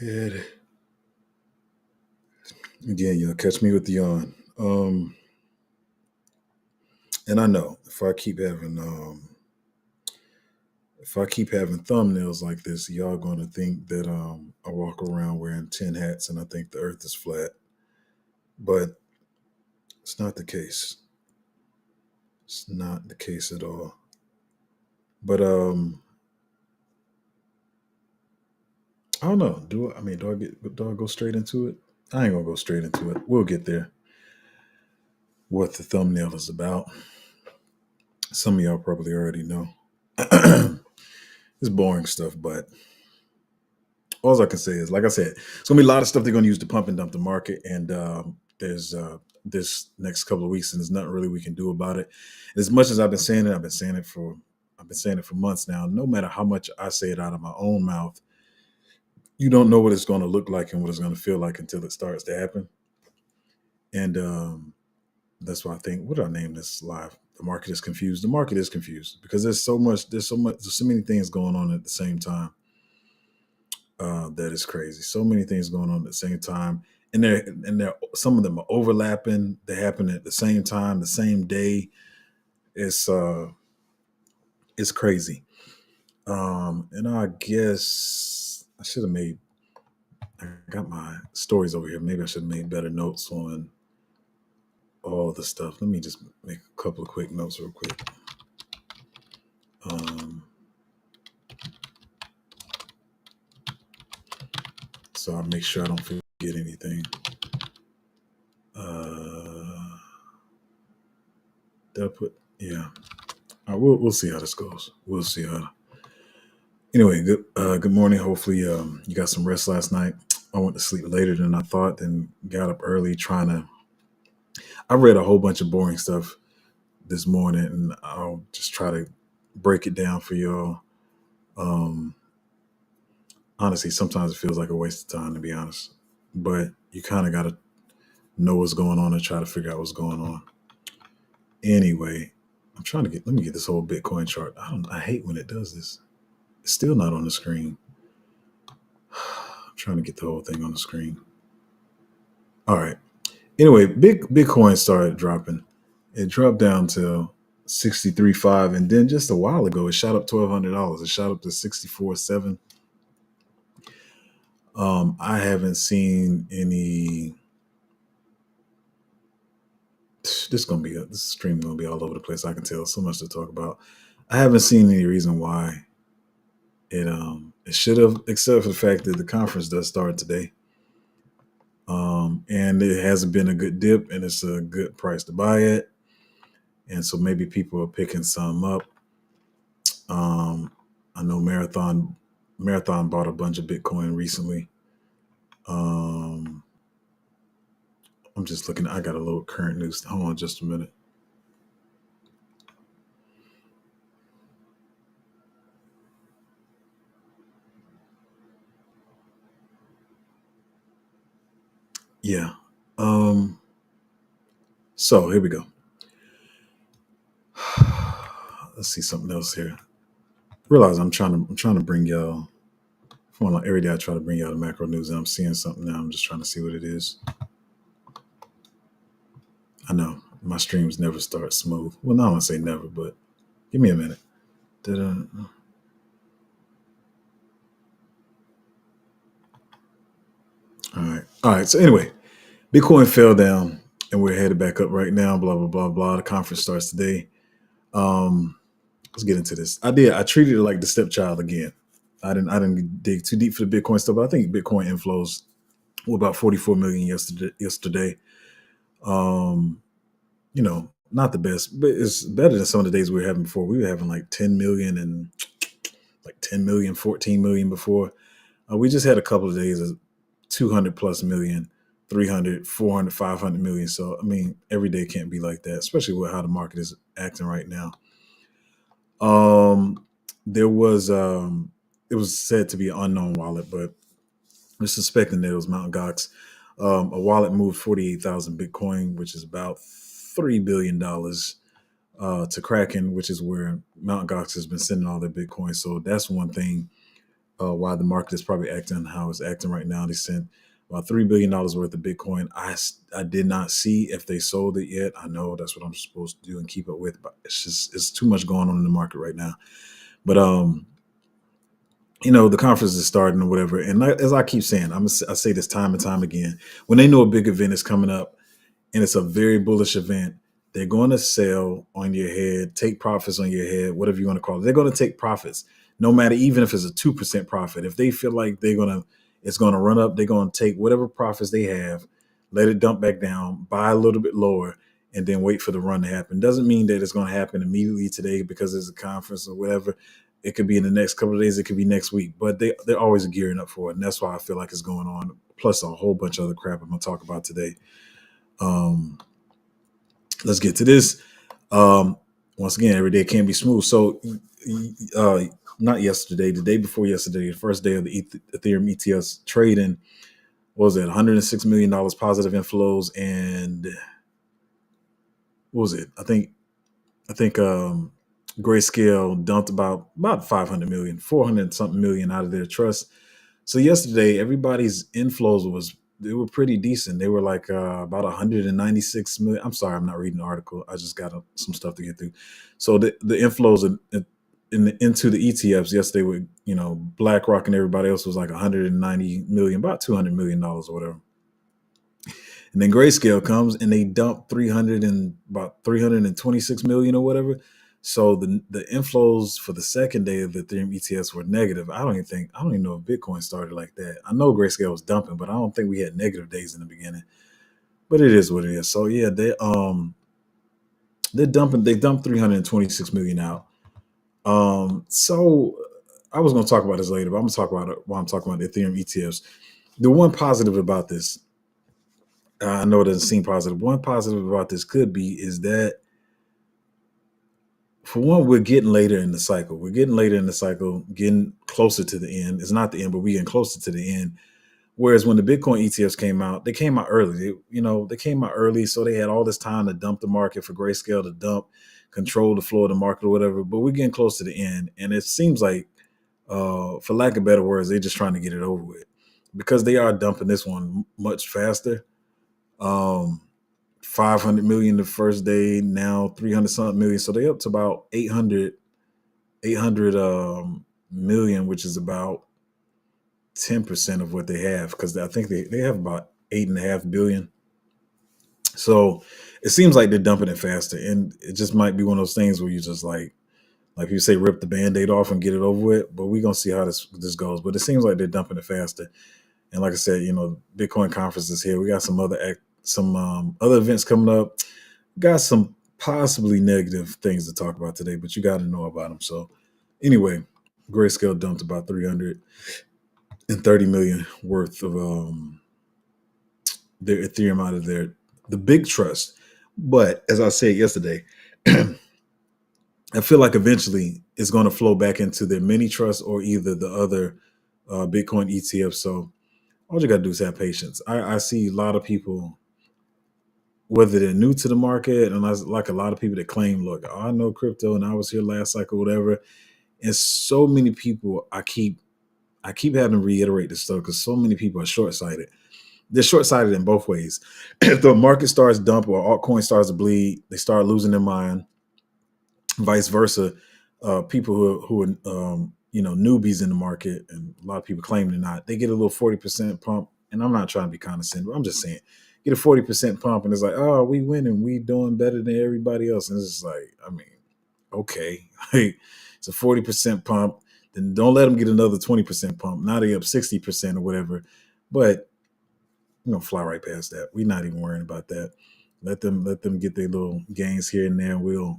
And again, you'll catch me with the yawn. And I know if I keep having thumbnails like this, y'all gonna think that I walk around wearing 10 hats and I think the earth is flat. But it's not the case. It's not the case at all. But I don't know. Do I go straight into it? I ain't gonna go straight into it. We'll get there. What the thumbnail is about. Some of y'all probably already know. It's boring stuff, but all I can say is, like I said, it's gonna be a lot of stuff they're gonna use to pump and dump the market, and there's this next couple of weeks, and there's nothing really we can do about it. As much as I've been saying it for months now. No matter how much I say it out of my own mouth, you don't know what it's going to look like and what it's going to feel like until it starts to happen. And that's why I think, what did I name this live? The market is confused. The market is confused because there's so many things going on at the same time. That is crazy. So many things going on at the same time, and they're some of them are overlapping. They happen at the same time, the same day. It's it's crazy. And I guess I should have made. I got my stories over here. Maybe I should have made better notes on all the stuff. Let me just make a couple of quick notes real quick. Um, so I'll make sure I don't forget anything. Did I put? Yeah. We'll see how this goes. We'll see how. Anyway, good morning. Hopefully, you got some rest last night. I went to sleep later than I thought, then got up early trying to. I read a whole bunch of boring stuff this morning, and I'll just try to break it down for y'all. Um, Honestly, sometimes it feels like a waste of time, to be honest. But you kind of got to know what's going on and try to figure out what's going on. Anyway, let me get this whole Bitcoin chart. I hate when it does this. It's still not on the screen. I'm trying to get the whole thing on the screen. All right. Anyway, Bitcoin started dropping. It dropped down to 63.5, and then just a while ago it shot up $1,200. It shot up to 64.7. I haven't seen any. This stream gonna be all over the place. I can tell, so much to talk about. I haven't seen any reason why it should have, except for the fact that the conference does start today. And it hasn't been a good dip, and it's a good price to buy it. And so maybe people are picking some up. I know Marathon bought a bunch of Bitcoin recently. I'm just looking. I got a little current news. Hold on just a minute. Yeah. So here we go. Let's see something else here. Realize I'm trying to bring y'all. Well, every day I try to bring y'all the macro news, and I'm seeing something now. I'm just trying to see what it is. I know my streams never start smooth. Well, not I want to say never, but give me a minute. All right. So anyway, Bitcoin fell down, and we're headed back up right now. Blah blah blah blah. The conference starts today. Let's get into this. I treated it like the stepchild again. I didn't dig too deep for the Bitcoin stuff, but I think Bitcoin inflows were about 44 million yesterday. Not the best, but it's better than some of the days we were having before. We were having like 10 million and like 10 million, 14 million before. We just had a couple of days of 200 plus million, 300, 400, 500 million. So, I mean, every day can't be like that, especially with how the market is acting right now. There was, it was said to be an unknown wallet, but we're suspecting that it was Mt. Gox. A wallet moved 48,000 Bitcoin, which is about $3 billion to Kraken, which is where Mt. Gox has been sending all their Bitcoin. So that's one thing why the market is probably acting how it's acting right now. They sent about $3 billion worth of Bitcoin. I did not see if they sold it yet. I know that's what I'm supposed to do and keep up with, but it's too much going on in the market right now. But the conference is starting or whatever. And as I keep saying, I say this time and time again, when they know a big event is coming up and it's a very bullish event, they're going to sell on your head, take profits on your head, whatever you want to call it. They're going to take profits, no matter, even if it's a 2% profit. If they feel like it's going to run up, they're going to take whatever profits they have, let it dump back down, buy a little bit lower, and then wait for the run to happen. Doesn't mean that it's going to happen immediately today because there's a conference or whatever. It could be in the next couple of days. It could be next week, but they're always gearing up for it. And that's why I feel like it's going on. Plus a whole bunch of other crap I'm going to talk about today. Let's get to this. Once again, every day can't be smooth. So not yesterday, the day before yesterday, the first day of the Ethereum ETS trading, what was it? $106 million positive inflows. And what was it? I think Grayscale dumped about 500 million, 400 something million out of their trust. So yesterday, everybody's inflows they were pretty decent. They were like about 196 million. I'm sorry, I'm not reading the article. I just got some stuff to get through. So the inflows into the ETFs yesterday with BlackRock and everybody else was like 190 million, about $200 million or whatever. And then Grayscale comes and they dump about 326 million or whatever. So the inflows for the second day of the Ethereum ETS were negative. I don't even know if Bitcoin started like that. I know Grayscale was dumping, but I don't think we had negative days in the beginning. But it is what it is. So yeah, they're dumping. They dumped 326 million out. So I was going to talk about this later, but I'm going to talk about it while I'm talking about the Ethereum ETFs. The one positive about this, I know it doesn't seem positive. One positive about this could be is that, for one, we're getting later in the cycle. We're getting later in the cycle, getting closer to the end. It's not the end, but we're getting closer to the end. Whereas when the Bitcoin ETFs came out, they came out early. They came out early, so they had all this time to dump the market, for Grayscale to dump, control the flow of the market or whatever. But we're getting close to the end, and it seems like, for lack of better words, they're just trying to get it over with because they are dumping this one much faster. 500 million the first day, now 300 something million. So they're up to about 800 million, which is about 10% of what they have, because I think they have about 8.5 billion. So it seems like they're dumping it faster, and it just might be one of those things where you just like you say, rip the Band-Aid off and get it over with. But we're gonna see how this goes. But it seems like they're dumping it faster. And like I said, Bitcoin conference is here. We got some other events coming up. Got some possibly negative things to talk about today, but you got to know about them. So anyway, Grayscale dumped about 330 million worth of their Ethereum out of the big trust. But as I said yesterday, I feel like eventually it's going to flow back into their mini trust or either the other Bitcoin ETF. So all you got to do is have patience. I see a lot of people, whether they're new to the market, and like a lot of people that claim, look, I know crypto and I was here last cycle, whatever. And so many people, I keep having to reiterate this stuff because so many people are short-sighted. They're short-sighted in both ways. If the market starts dump or altcoin starts to bleed, they start losing their mind. Vice versa, people who are newbies in the market, and a lot of people claim they're not, they get a little 40% pump. And I'm not trying to be condescending, but I'm just saying, get a 40% pump, and it's like, oh, we winning, we doing better than everybody else. And it's just like, I mean, okay, it's a 40% pump. Then don't let them get another 20% pump. Now they up 60% or whatever. But fly right past that. We're not even worrying about that. Let them get their little gains here and there. And we'll.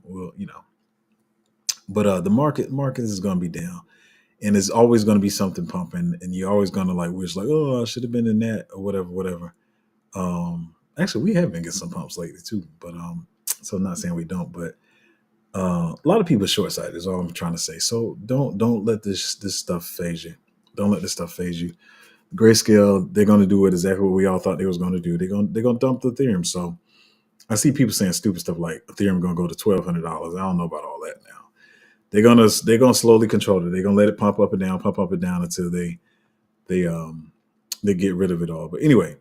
But the market is going to be down, and it's always going to be something pumping, and you're always going to wish oh, I should have been in that or whatever. Actually, we have been getting some pumps lately too, but so I'm not saying we don't, but a lot of people are short-sighted is all I'm trying to say. So don't let this stuff phase you. Don't let this stuff phase you. Grayscale, they're going to do exactly what we all thought they was going to do. They're going to dump the Ethereum. So I see people saying stupid stuff like Ethereum going to go to $1,200. I don't know about all that now. they're gonna slowly control it. They're gonna let it pump up and down until they they get rid of it all. But anyway,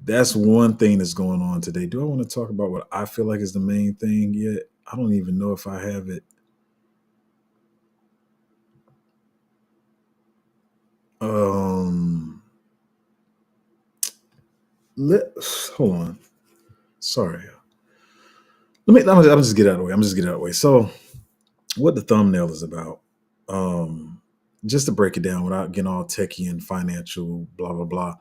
that's one thing that's going on today. Do I want to talk about what I feel like is the main thing yet? I don't even know if I have it. Um, let hold on. Sorry. I'm just get out of the way. I'm just get out of the way. So, what the thumbnail is about? Um, just to break it down without getting all techie and financial, blah blah blah.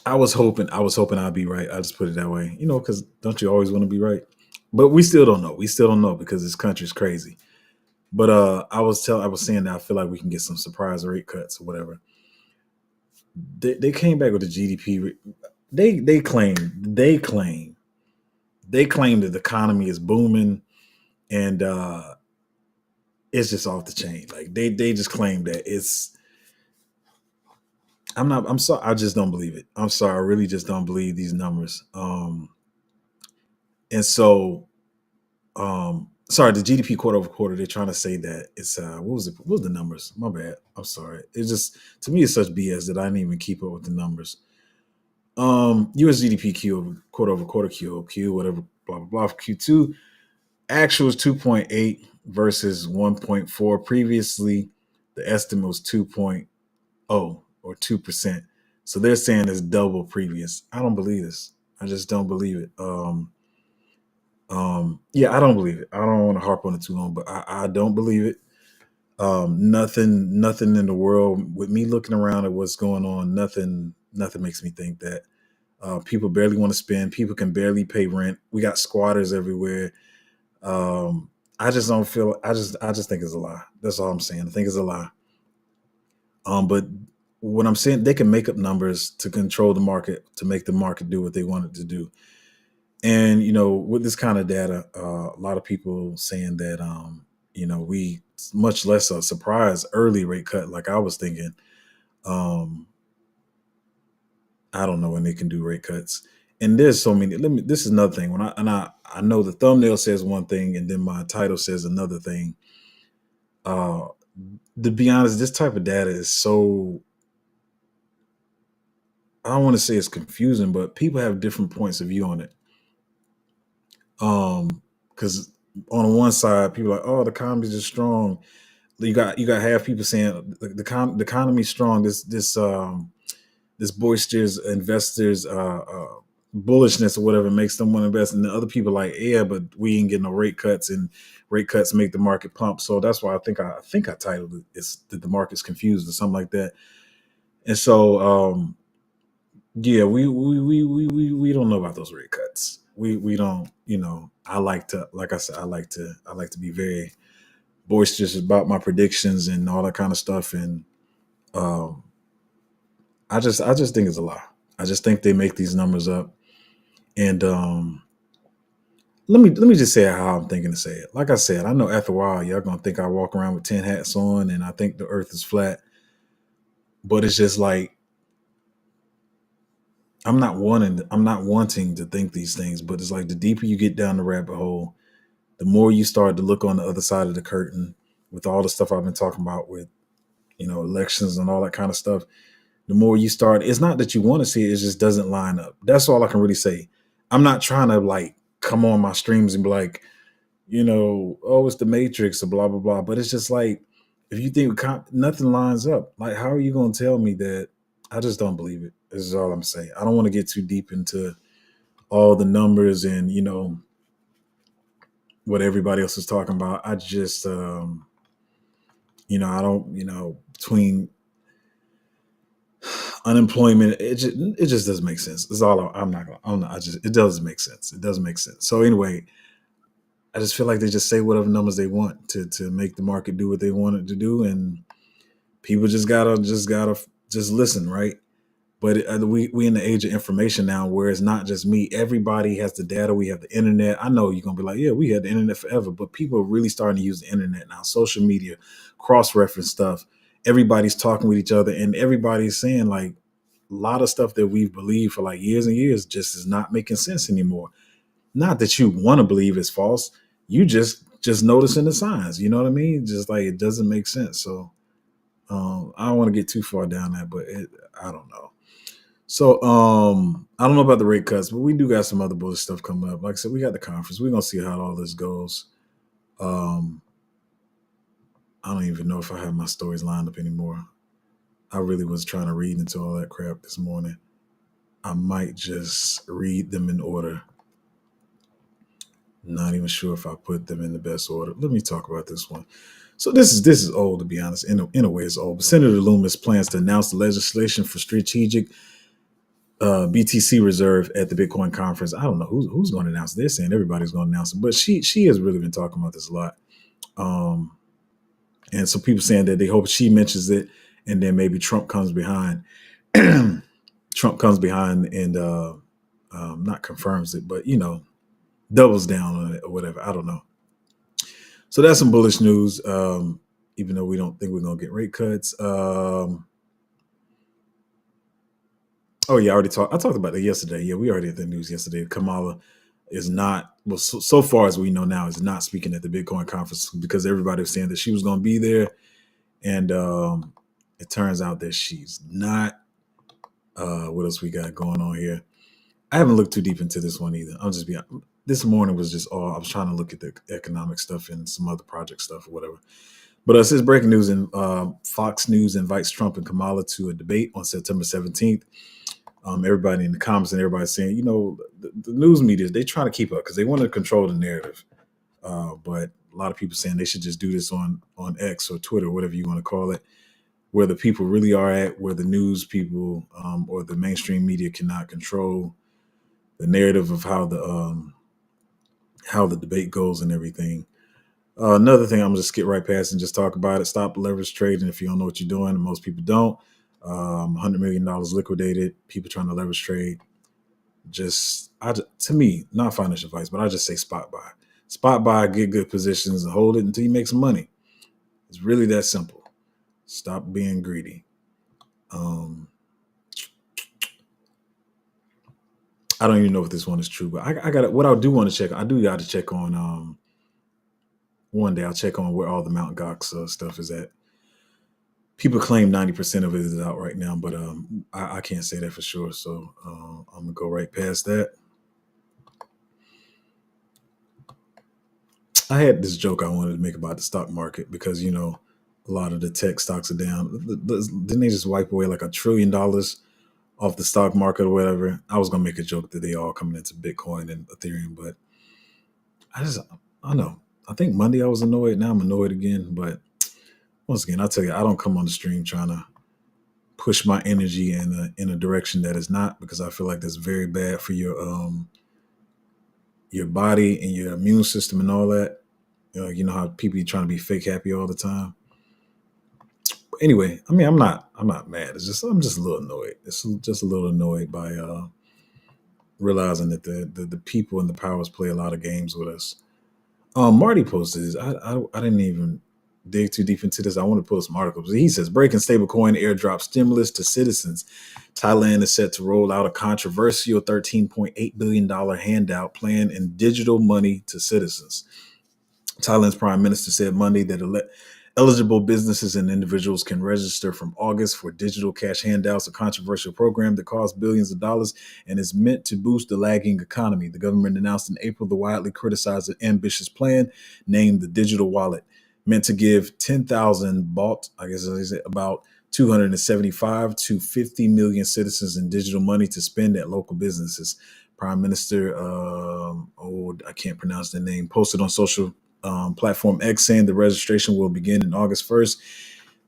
I was hoping I'd be right. I just put it that way, because don't you always want to be right? But we still don't know. We still don't know because this country's crazy. But I was saying that I feel like we can get some surprise rate cuts or whatever. They came back with the GDP. They claim that the economy is booming and it's just off the chain. Like they just claim that it's. I'm not. I'm sorry. I just don't believe it. I'm sorry. I really just don't believe these numbers. And so sorry, the GDP quarter over quarter, they're trying to say that it's what was the numbers? My bad. I'm sorry. It's just to me it's such BS that I didn't even keep up with the numbers. US GDP quarter over quarter Q over Q, whatever, blah blah blah for Q2. Actual is 2.8 versus 1.4. Previously, the estimate was 2.0 or 2%. So they're saying it's double previous. I don't believe this. I just don't believe it. Yeah, I don't believe it. I don't want to harp on it too long, but I don't believe it. Nothing in the world with me looking around at what's going on. Nothing makes me think that. People barely want to spend. People can barely pay rent. We got squatters everywhere. I just don't feel. I just think it's a lie. That's all I'm saying. I think it's a lie. But what I'm saying, they can make up numbers to control the market, to make the market do what they want it to do. And with this kind of data, a lot of people saying that we much less a surprise early rate cut, like I was thinking. Um, I don't know when they can do rate cuts. And there's so many. This is another thing. When I know the thumbnail says one thing, and then my title says another thing. Uh, to be honest, this type of data is so. I don't want to say it's confusing, but people have different points of view on it. Because on one side, people are like, "Oh, the economy is strong." You got half people saying the economy's strong. This boisterous investors bullishness or whatever makes them want to invest, and the other people are like, yeah, but we ain't getting no rate cuts, and rate cuts make the market pump. So that's why I think I titled it, it's that the market's confused or something like that. And so yeah, we don't know about those rate cuts. We don't. I like to, like I said, I like to be very boisterous about my predictions and all that kind of stuff. And um, I just think it's a lie. I just think they make these numbers up. And let me just say how I'm thinking to say it. Like I said, I know after a while y'all gonna think I walk around with 10 hats on and I think the Earth is flat. But it's just like I'm not wanting to think these things. But it's like the deeper you get down the rabbit hole, the more you start to look on the other side of the curtain with all the stuff I've been talking about with elections and all that kind of stuff. The more you start, it's not that you want to see it, it just doesn't line up. That's all I can really say. I'm not trying to like come on my streams and be like, oh, it's the Matrix or blah blah blah. But it's just like if you think nothing lines up, like how are you going to tell me that? I just don't believe it. This is all I'm saying. I don't want to get too deep into all the numbers and what everybody else is talking about. I just I don't between unemployment, it just doesn't make sense. It's all I'm not gonna. I'm not, I just it doesn't make sense. It doesn't make sense. So anyway, I just feel like they just say whatever numbers they want to make the market do what they want it to do, and people just listen, right? But we in the age of information now, where it's not just me. Everybody has the data. We have the internet. I know you're gonna be like, yeah, we had the internet forever, but people are really starting to use the internet now. Social media, cross reference stuff. Everybody's talking with each other, and everybody's saying like, a lot of stuff that we've believed for like years and years just is not making sense anymore. Not that you want to believe it's false, you just noticing the signs. You know what I mean? Just like it doesn't make sense. So I don't want to get too far down that, but I don't know. So I don't know about the rate cuts, but we do got some other bullish stuff coming up. Like I said, we got the conference. We're gonna see how all this goes. Um, I don't even know if I have my stories lined up anymore. I really was trying to read into all that crap this morning. I might just read them in order. Not even sure if I put them in the best order. Let me talk about this one. So this is old, to be honest. In a way, it's old. But Senator Loomis plans to announce the legislation for strategic BTC reserve at the Bitcoin conference. I don't know who's going to announce this, saying everybody's going to announce it, but she has really been talking about this a lot. And some people saying that they hope she mentions it, and then maybe Trump comes behind. Trump comes behind and not confirms it, but doubles down on it or whatever. I don't know. So that's some bullish news. Even though we don't think we're gonna get rate cuts. Oh yeah, I talked about that yesterday. Yeah, we already had the news yesterday. Kamala is not, well, so far as we know now, is not speaking at the Bitcoin conference because everybody was saying that she was going to be there, and it turns out that she's not. What else we got going on here? I haven't looked too deep into this one either. I'll just be. This morning was just all I was trying to look at the economic stuff and some other project stuff or whatever. But it says breaking news, and Fox News invites Trump and Kamala to a debate on September 17th. Everybody in the comments and everybody saying, the news media, they trying to keep up because they want to control the narrative. But a lot of people saying they should just do this on X or Twitter, whatever you want to call it, where the people really are at, where the news people or the mainstream media cannot control the narrative of how the debate goes and everything. Another thing, I'm just skip right past and just talk about it. Stop leverage trading if you don't know what you're doing, and most people don't. $100 million liquidated. People trying to leverage trade. To me, not financial advice, but I just say spot buy. Spot buy, get good positions, and hold it until you make some money. It's really that simple. Stop being greedy. I don't even know if this one is true, but I got what I do want to check. I do got to check on. One day I'll check on where all the Mount Gox stuff is at. People claim 90% of it is out right now, but I can't say that for sure. So I'm gonna go right past that. I had this joke I wanted to make about the stock market because a lot of the tech stocks are down. Didn't they just wipe away like $1 trillion off the stock market or whatever? I was gonna make a joke that they all coming into Bitcoin and Ethereum, but I don't know. I think Monday I was annoyed. Now I'm annoyed again. But once again, I'll tell you, I don't come on the stream trying to push my energy in a direction that is not, because I feel like that's very bad for your body and your immune system and all that. You know how people are trying to be fake happy all the time. But anyway, I mean, I'm not mad. I'm just a little annoyed. It's just a little annoyed by realizing that the people and the powers play a lot of games with us. Marty posted this. I didn't even dig too deep into this. I want to pull some articles. He says breaking stablecoin airdrop stimulus to citizens. Thailand is set to roll out a controversial $13.8 billion handout plan in digital money to citizens. Thailand's prime minister said Monday that eligible businesses and individuals can register from August for digital cash handouts, a controversial program that costs billions of dollars and is meant to boost the lagging economy. The government announced in April the widely criticized ambitious plan named the digital wallet, meant to give 10,000 about 275 to 50 million citizens in digital money to spend at local businesses. Prime Minister, I can't pronounce the name, posted on social platform X saying the registration will begin in August 1st,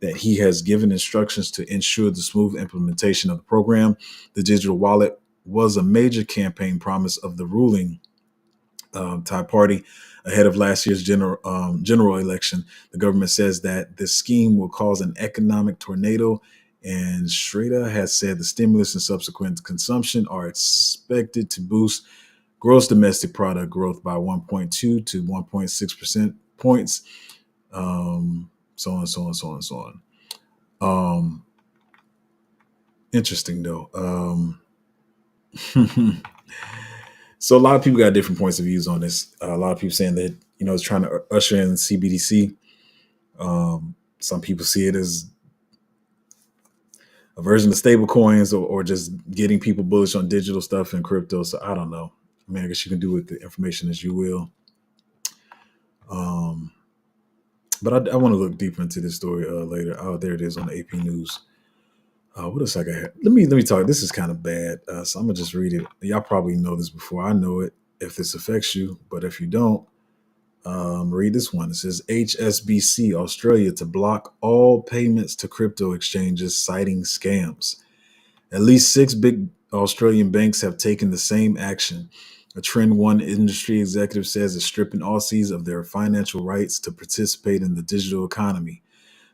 that he has given instructions to ensure the smooth implementation of the program. The digital wallet was a major campaign promise of the ruling Thai party ahead of last year's general election. The government says that this scheme will cause an economic tornado, and Shreda has said the stimulus and subsequent consumption are expected to boost gross domestic product growth by 1.2 to 1.6% points, so on, so on, so on, so on. Interesting though. So a lot of people got different points of views on this. A lot of people saying that it's trying to usher in CBDC. Some people see it as a version of stable coins, or just getting people bullish on digital stuff and crypto. So I don't know. I mean, I guess you can do with the information as you will. Um, but I want to look deeper into this story later. Oh, there it is on the AP News. What else I got here? Let me talk. This is kind of bad, so I'm gonna just read it. Y'all probably know this before I know it. If this affects you, but if you don't, read this one. It says HSBC Australia to block all payments to crypto exchanges, citing scams. At least six big Australian banks have taken the same action. A trend one industry executive says is stripping Aussies of their financial rights to participate in the digital economy.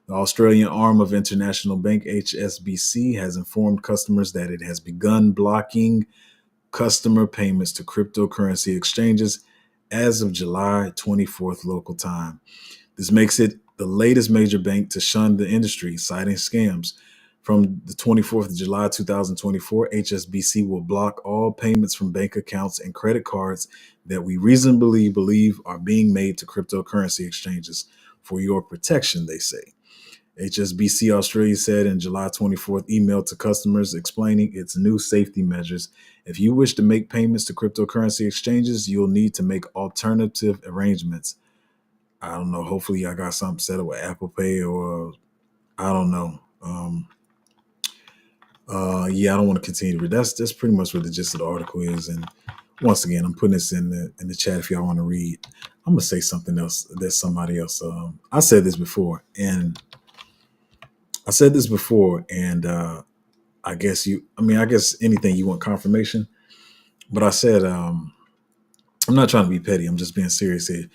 The Australian arm of International Bank HSBC has informed customers that it has begun blocking customer payments to cryptocurrency exchanges as of July 24th local time. This makes it the latest major bank to shun the industry, citing scams. From the 24th of July 2024, HSBC will block all payments from bank accounts and credit cards that we reasonably believe are being made to cryptocurrency exchanges for your protection, they say. HSBC Australia said in July 24th email to customers explaining its new safety measures. If you wish to make payments to cryptocurrency exchanges, you'll need to make alternative arrangements. I don't know. Hopefully, I got something set up with Apple Pay, or I don't know. Yeah, I don't want to continue. But that's pretty much what the gist of the article is. And once again, I'm putting this in the chat if y'all want to read. I'm gonna say something else that somebody else. I said this before, and I guess I guess anything you want confirmation. But I said, I'm not trying to be petty. I'm just being serious here.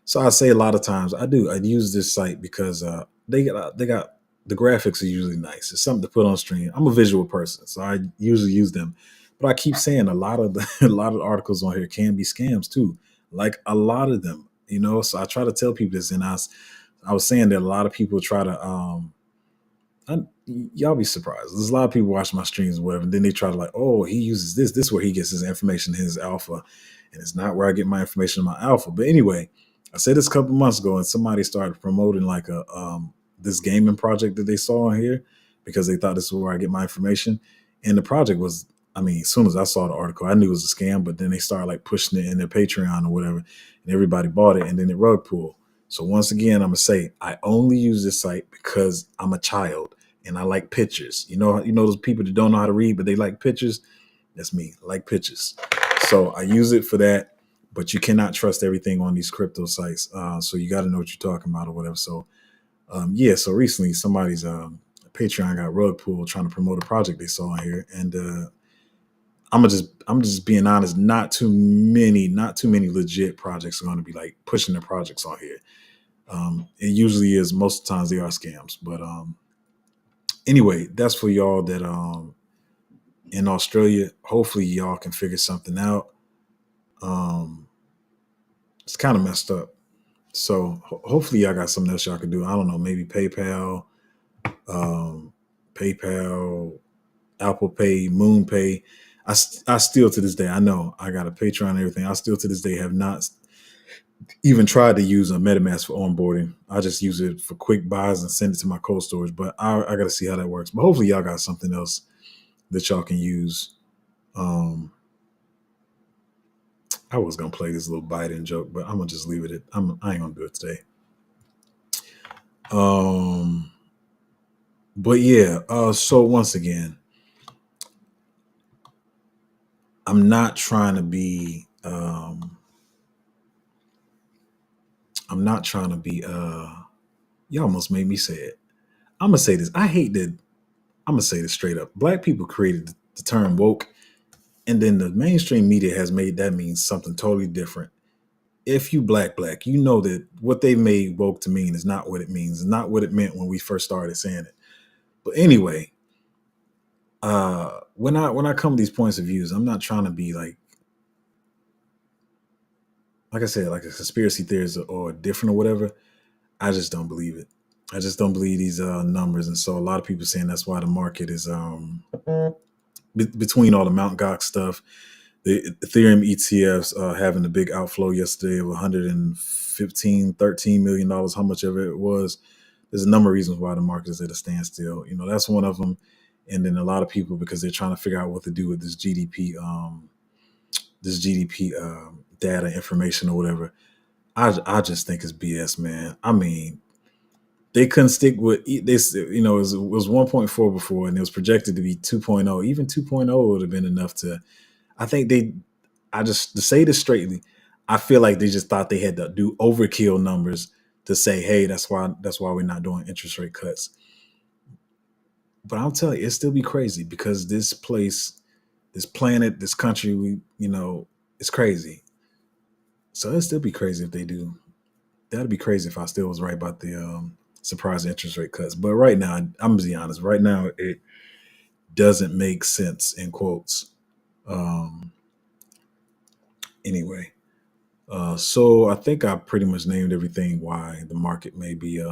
So I say a lot of times I use this site because they got the graphics are usually nice. It's something to put on stream. I'm a visual person, so I usually use them. But I keep saying a lot of the a lot of the articles on here can be scams too. Like a lot of them, So I try to tell people this, and I was saying that a lot of people try to y'all be surprised. There's a lot of people watch my streams or whatever, and then they try to like, oh, he uses this. This is where he gets his information, his alpha, and it's not where I get my information in my alpha. But anyway, I said this a couple months ago, and somebody started promoting like a this gaming project that they saw on here because they thought this is where I get my information. And the project was, I mean, as soon as I saw the article, I knew it was a scam. But then they started like pushing it in their Patreon or whatever, and everybody bought it, and then it rug pulled. So once again, I'm gonna say I only use this site because I'm a child and I like pictures. You know those people that don't know how to read, but they like pictures. That's me. I like pictures. So I use it for that. But you cannot trust everything on these crypto sites. So you got to know what you're talking about or whatever. So yeah. So recently, somebody's Patreon got rug pulled trying to promote a project they saw on here, and I'm just being honest. Not too many legit projects are going to be like pushing their projects on here. It usually is. Most of the times they are scams. But anyway, that's for y'all that in Australia. Hopefully y'all can figure something out. It's kind of messed up. So hopefully y'all got something else y'all can do. I don't know, maybe um, PayPal, Apple Pay, Moon Pay. I still to this day, I know I got a Patreon and everything. I still to this day have not even tried to use a MetaMask for onboarding. I just use it for quick buys and send it to my cold storage. But I got to see how that works. But hopefully y'all got something else that y'all can use. I was gonna play this little Biden joke, but I'm gonna just leave it. I ain't gonna do it today. But yeah. So once again, I'm not trying to be. I'm not trying to be. You almost made me say it. I'm gonna say this. I hate that. I'm gonna say this straight up. Black people created the term woke, and then the mainstream media has made that mean something totally different. If you black, you know that what they made woke to mean is not what it means. It's not what it meant when we first started saying it. But anyway, when I come to these points of views, I'm not trying to be like I said, like a conspiracy theorist or different or whatever. I just don't believe it. I just don't believe these numbers, and so a lot of people saying that's why the market is between all the Mt. Gox stuff, the Ethereum ETFs having a big outflow yesterday of 115, $13 million. How much of it was? There's a number of reasons why the market is at a standstill. That's one of them. And then a lot of people, because they're trying to figure out what to do with this GDP, data information or whatever. I just think it's BS, man. I mean, they couldn't stick with this. It was 1.4 before, and it was projected to be 2.0. Even 2.0 would have been enough to. I think they. I just to say this straightly, I feel like they just thought they had to do overkill numbers to say, hey, that's why we're not doing interest rate cuts. But I'll tell you, it still be crazy because this place, this planet, this country, it's crazy. So it'd still be crazy if they do. That'd be crazy if I still was right about the surprise interest rate cuts. But right now, I'm gonna be honest. Right now, it doesn't make sense in quotes. Um, anyway, so I think I pretty much named everything why the market may be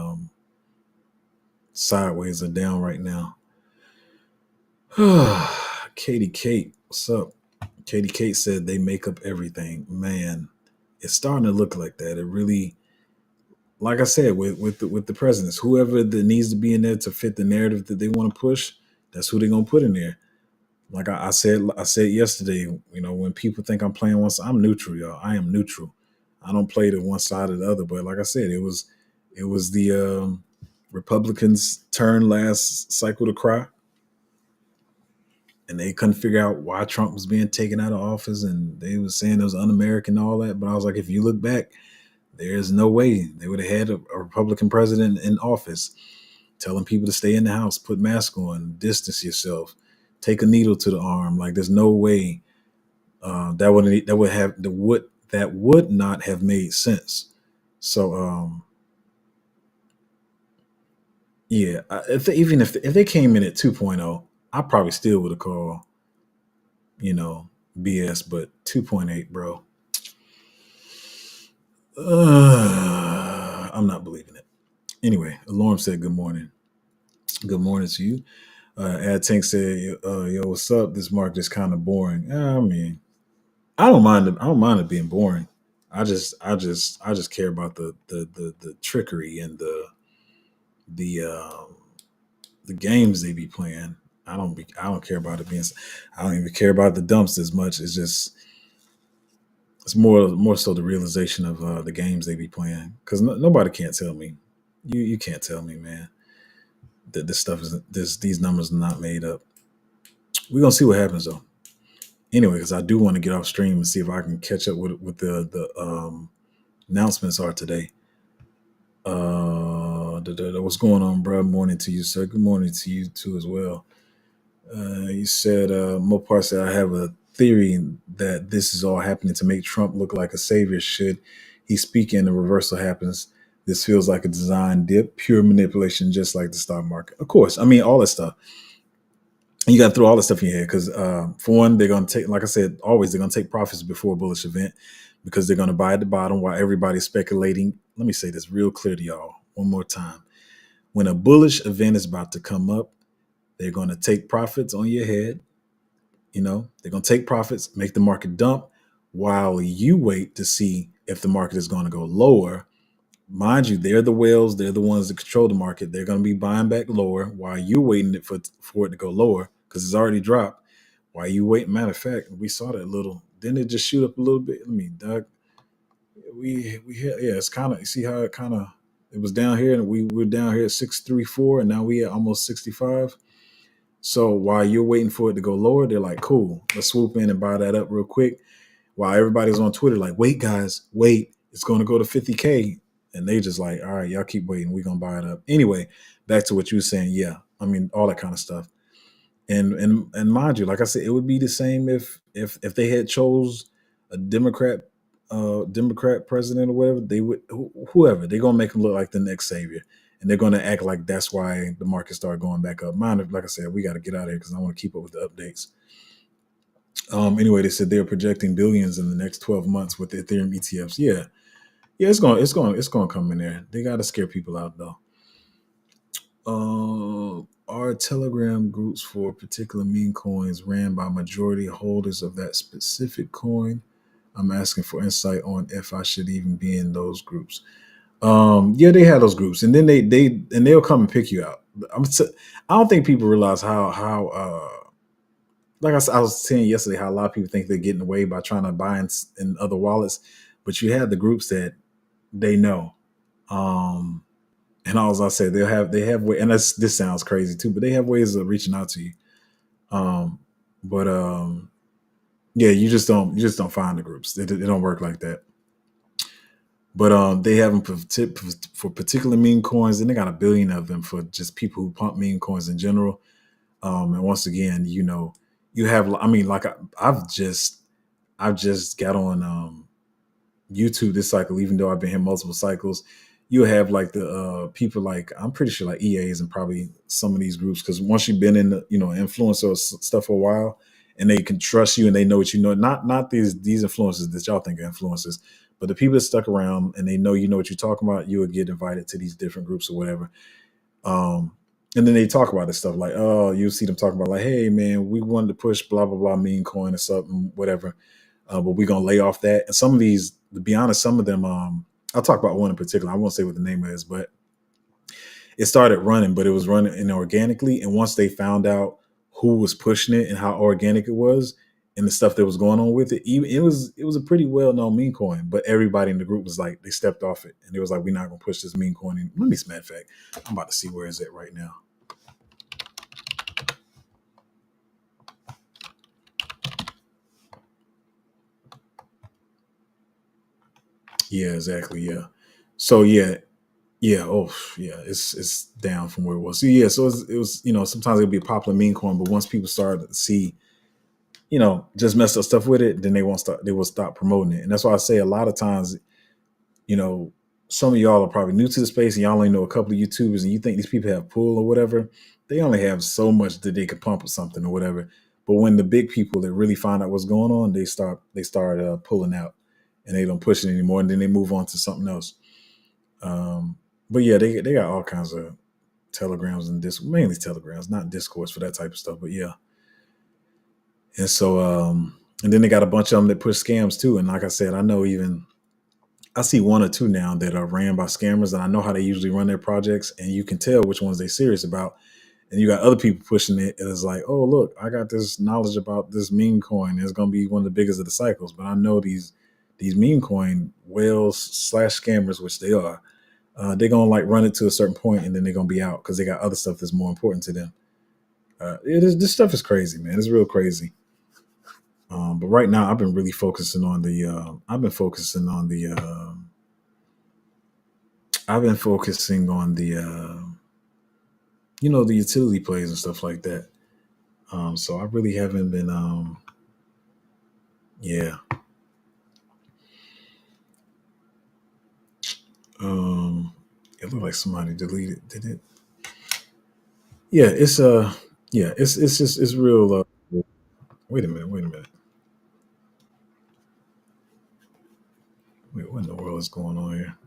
sideways or down right now. Katie Kate, what's up? Katie Kate said they make up everything. Man, it's starting to look like that. It really, like I said, with the presidents, whoever that needs to be in there to fit the narrative that they want to push, that's who they're gonna put in there. Like I said yesterday, when people think I'm playing one side, I'm neutral, y'all. I am neutral. I don't play to one side or the other. But like I said, it was the Republicans' turn last cycle to cry, and they couldn't figure out why Trump was being taken out of office, and they was saying it was un-American and all that. But I was like, if you look back, there's no way they would have had a Republican president in office telling people to stay in the house, put mask on, distance yourself, take a needle to the arm. Like there's no way that would not have made sense. So yeah, even if they came in at 2.0, I probably still would have called BS. But 2.8, bro, I'm not believing it. Anyway, Alarm said good morning. Good morning to you. Ad Tank said, "Yo, what's up? This market is kind of boring." I mean, I don't mind it. I don't mind it being boring. I just care about the trickery and the the games they be playing. I don't care about it being. I don't even care about the dumps as much. It's more so the realization of the games they be playing. Because nobody can't tell me. You can't tell me, man, that this stuff is these numbers are not made up. We're gonna see what happens though. Anyway, because I do want to get off stream and see if I can catch up with the announcements are today. What's going on, bro? Morning to you, sir. Good morning to you too as well. You said Mopar said I have a theory that this is all happening to make Trump look like a savior. Should he speak and the reversal happens, this feels like a design dip, pure manipulation, just like the stock market. Of course, I mean all that stuff. And you got to throw all that stuff in your head because, for one, they're going to take, like I said, always they're going to take profits before a bullish event because they're going to buy at the bottom while everybody's speculating. Let me say this real clear to y'all one more time. When a bullish event is about to come up, they're going to take profits on your head. They're going to take profits, make the market dump while you wait to see if the market is going to go lower. Mind you, they're the whales. They're the ones that control the market. They're going to be buying back lower while you're waiting for it to go lower because it's already dropped. While you wait, matter of fact, we saw that little. Didn't it just shoot up a little bit? I mean, Doug, it's kind of, you see how it was down here and we were down here at 634 and now we at almost 65. So while you're waiting for it to go lower, they're like, cool, let's swoop in and buy that up real quick. While everybody's on Twitter like, wait, guys, wait, it's going to go to 50K. And they just like, all right, y'all keep waiting. We're going to buy it up. Anyway, back to what you were saying. Yeah, I mean, all that kind of stuff. And mind you, like I said, it would be the same if they had chose a Democrat president or whatever. They would whoever they're gonna make him look like the next savior, and they're gonna act like that's why the market started going back up. Mind, like I said, we got to get out of here because I want to keep up with the updates. Anyway, they said they're projecting billions in the next 12 months with the Ethereum ETFs. Yeah, it's going to come in there. They got to scare people out though. Are Telegram groups for particular meme coins ran by majority holders of that specific coin? I'm asking for insight on if I should even be in those groups. Yeah, they have those groups, and then they'll come and pick you out. I don't think people realize how like I was saying yesterday, how a lot of people think they're getting away by trying to buy in other wallets, but you have the groups that they know. Um, and as I said, they have way, and this sounds crazy too, but they have ways of reaching out to you. Um, but yeah, you just don't find the groups. They don't work like that. But they have them for particular meme coins, and they got a billion of them for just people who pump meme coins in general. And once again, you have. I mean, like I've just got on YouTube this cycle, even though I've been here multiple cycles. You'll have like the people like I'm pretty sure like EAs and probably some of these groups, because once you've been in the influencer stuff for a while, and they can trust you and they know what you know. Not these influencers that y'all think are influencers, but the people that stuck around and they know what you're talking about. You would get invited to these different groups or whatever. Um, and then they talk about this stuff like, oh, you see them talking about like, hey man, we wanted to push blah blah blah meme coin or something, whatever. But we're gonna lay off that. And some of these, to be honest, some of them, I'll talk about one in particular. I won't say what the name is, but it started running, but it was running inorganically. And once they found out who was pushing it and how organic it was, and the stuff that was going on with it, even it was a pretty well known meme coin. But everybody in the group was like, they stepped off it, and it was like, we're not gonna push this meme coin. Let me, as a matter of fact, I'm about to see where is it right now. Yeah, exactly. Yeah. So yeah, yeah. Oh, yeah. It's down from where it was. So yeah. So it was. Sometimes it'll be a popular meme coin, but once people start to see, just messed up stuff with it, then they won't start. They will stop promoting it, and that's why I say a lot of times, you know, some of y'all are probably new to the space, and y'all only know a couple of YouTubers, and you think these people have pull or whatever. They only have so much that they can pump or something or whatever. But when the big people that really find out what's going on, they start pulling out, and they don't push it anymore, and then they move on to something else. Um, but yeah, they got all kinds of telegrams and mainly telegrams, not discourse for that type of stuff. But yeah, and so and then they got a bunch of them that push scams too. And like I said, I see one or two now that are ran by scammers, and I know how they usually run their projects, and you can tell which ones they're serious about. And you got other people pushing it, and it's like, oh look, I got this knowledge about this meme coin. It's going to be one of the biggest of the cycles. But I know these meme coin whales slash scammers, which they are, they're gonna like run it to a certain point, and then they're gonna be out because they got other stuff that's more important to them. This stuff is crazy, man. It's real crazy. But right now, I've been really focusing on the. I've been focusing on the. I've been focusing on the. The utility plays and stuff like that. So I really haven't been. Yeah. Um, it looked like somebody deleted. Did it? Yeah. It's Yeah. It's just it's real. Wait a minute. Wait a minute. Wait. What in the world is going on here?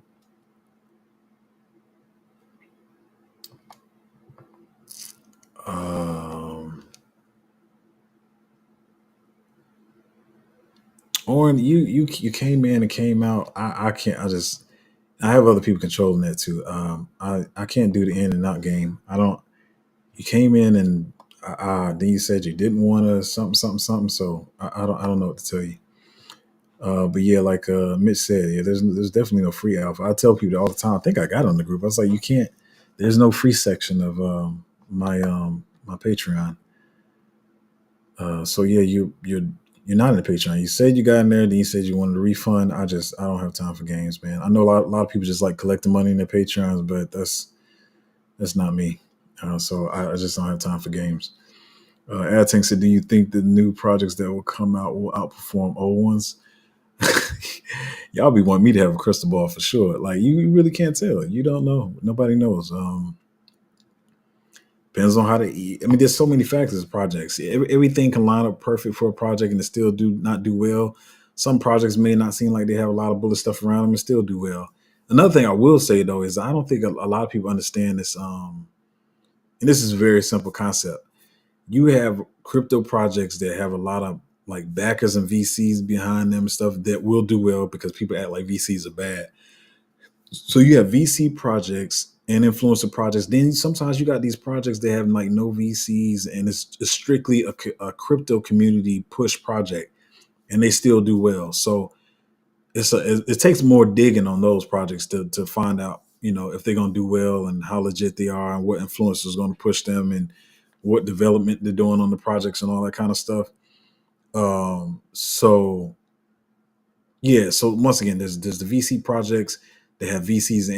Um, Oren, you came in and came out. I can't. I have other people controlling that too. I can't do the in and out game. I don't. You came in and then you said you didn't want to something something something. So I don't know what to tell you. But yeah, like Mitch said, yeah, there's definitely no free alpha. I tell people all the time. I think I got on the group. I was like, you can't. There's no free section of my Patreon. So yeah, you're not in the Patreon. You said you got in there, then you said you wanted a refund. I don't have time for games, man. I know a lot of people just like collecting money in their Patreons, but that's not me. So I just don't have time for games. Adtank said, "Do you think the new projects that will come out will outperform old ones?" Y'all be wanting me to have a crystal ball for sure. Like you really can't tell. You don't know. Nobody knows. Depends on how to eat. I mean, there's so many factors of projects. Everything can line up perfect for a project and it still do not do well. Some projects may not seem like they have a lot of bullet stuff around them and still do well. Another thing I will say though is I don't think a lot of people understand this. and this is a very simple concept. You have crypto projects that have a lot of like backers and VCs behind them and stuff that will do well because people act like VCs are bad. So you have VC projects and influencer projects. Then sometimes you got these projects that have like no VCs and it's strictly a crypto community push project, and they still do well. So it takes more digging on those projects to find out, if they're gonna do well and how legit they are and what influencers is gonna push them and what development they're doing on the projects and all that kind of stuff. So yeah, so once again, there's the VC projects that have VCs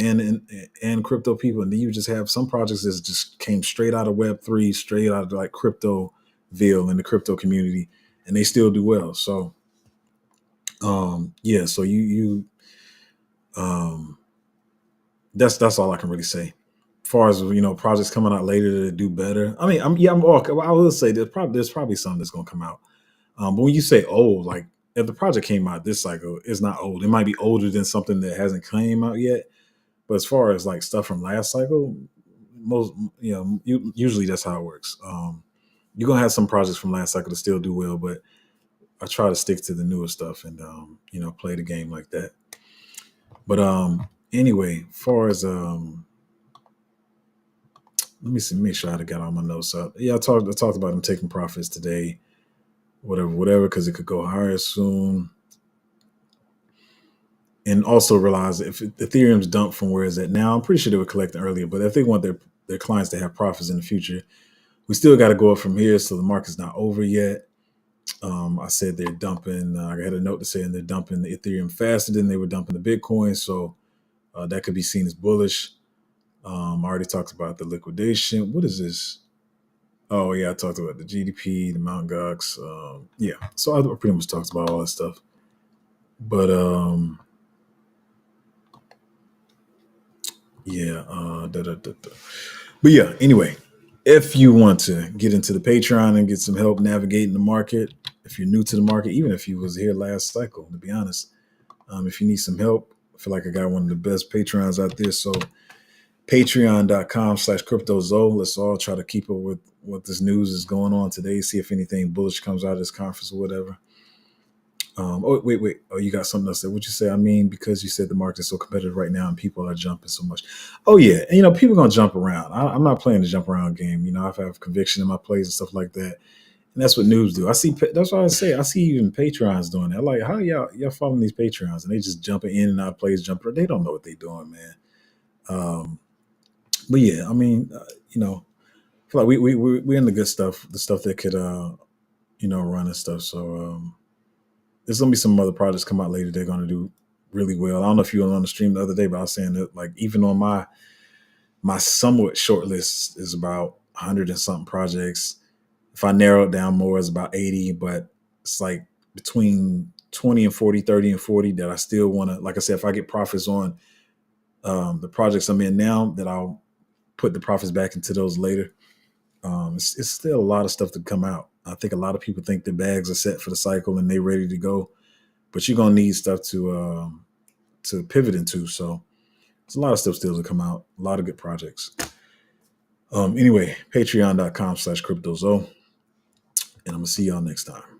and crypto people, and then you just have some projects that just came straight out of Web3, straight out of like cryptoville in the crypto community, and they still do well. So yeah, so you um that's all I can really say. As far as projects coming out later that do better. I mean, I will say there's probably some that's gonna come out. But when you say old, like if the project came out this cycle, it's not old. It might be older than something that hasn't came out yet. But as far as like stuff from last cycle, most usually that's how it works. You're gonna have some projects from last cycle to still do well, but I try to stick to the newer stuff and play the game like that. But anyway, as far as let me see, make sure I got all my notes up. Yeah, I talked about them taking profits today, whatever, because it could go higher soon. And also realize if Ethereum's dumped from where it's at now, I'm pretty sure they were collecting earlier, but if they want their clients to have profits in the future, we still got to go up from here. So the market's not over yet. I said they're dumping. I had a note to say, and they're dumping the Ethereum faster than they were dumping the Bitcoin. So that could be seen as bullish. I already talked about the liquidation. What is this? Oh yeah, I talked about the GDP, the Mt. Gox. Yeah, so I pretty much talked about all that stuff. But yeah, but yeah. Anyway, if you want to get into the Patreon and get some help navigating the market, if you're new to the market, even if you was here last cycle, to be honest, if you need some help, I feel like I got one of the best Patreons out there. So patreon.com/cryptozo. Let's all try to keep up with what this news is going on today. See if anything bullish comes out of this conference or whatever. Oh, wait. Oh, you got something else there. What'd you say? I mean, because you said the market is so competitive right now and people are jumping so much. Oh, yeah. And, people are going to jump around. I'm not playing the jump around game. I have conviction in my plays and stuff like that. And that's what noobs do. That's what I say. I see even Patreons doing that. Like, how y'all following these Patreons? And they just jumping in and out of plays, jumping. They don't know what they're doing, man. But yeah, I mean, I feel like we're in the good stuff, the stuff that could, run and stuff. So, there's gonna be some other projects come out later. They're gonna do really well. I don't know if you were on the stream the other day, but I was saying that like even on my somewhat short list is about 100 and something projects. If I narrow it down more, it's about 80, but it's like between 20 and 40, 30 and 40 that I still want to, like I said, if I get profits on the projects I'm in now, that I'll put the profits back into those later. It's still a lot of stuff to come out. I think a lot of people think the bags are set for the cycle and they're ready to go, but you're gonna need stuff to pivot into. So there's a lot of stuff still to come out. A lot of good projects. Anyway, patreon.com/cryptozo, and I'm gonna see y'all next time.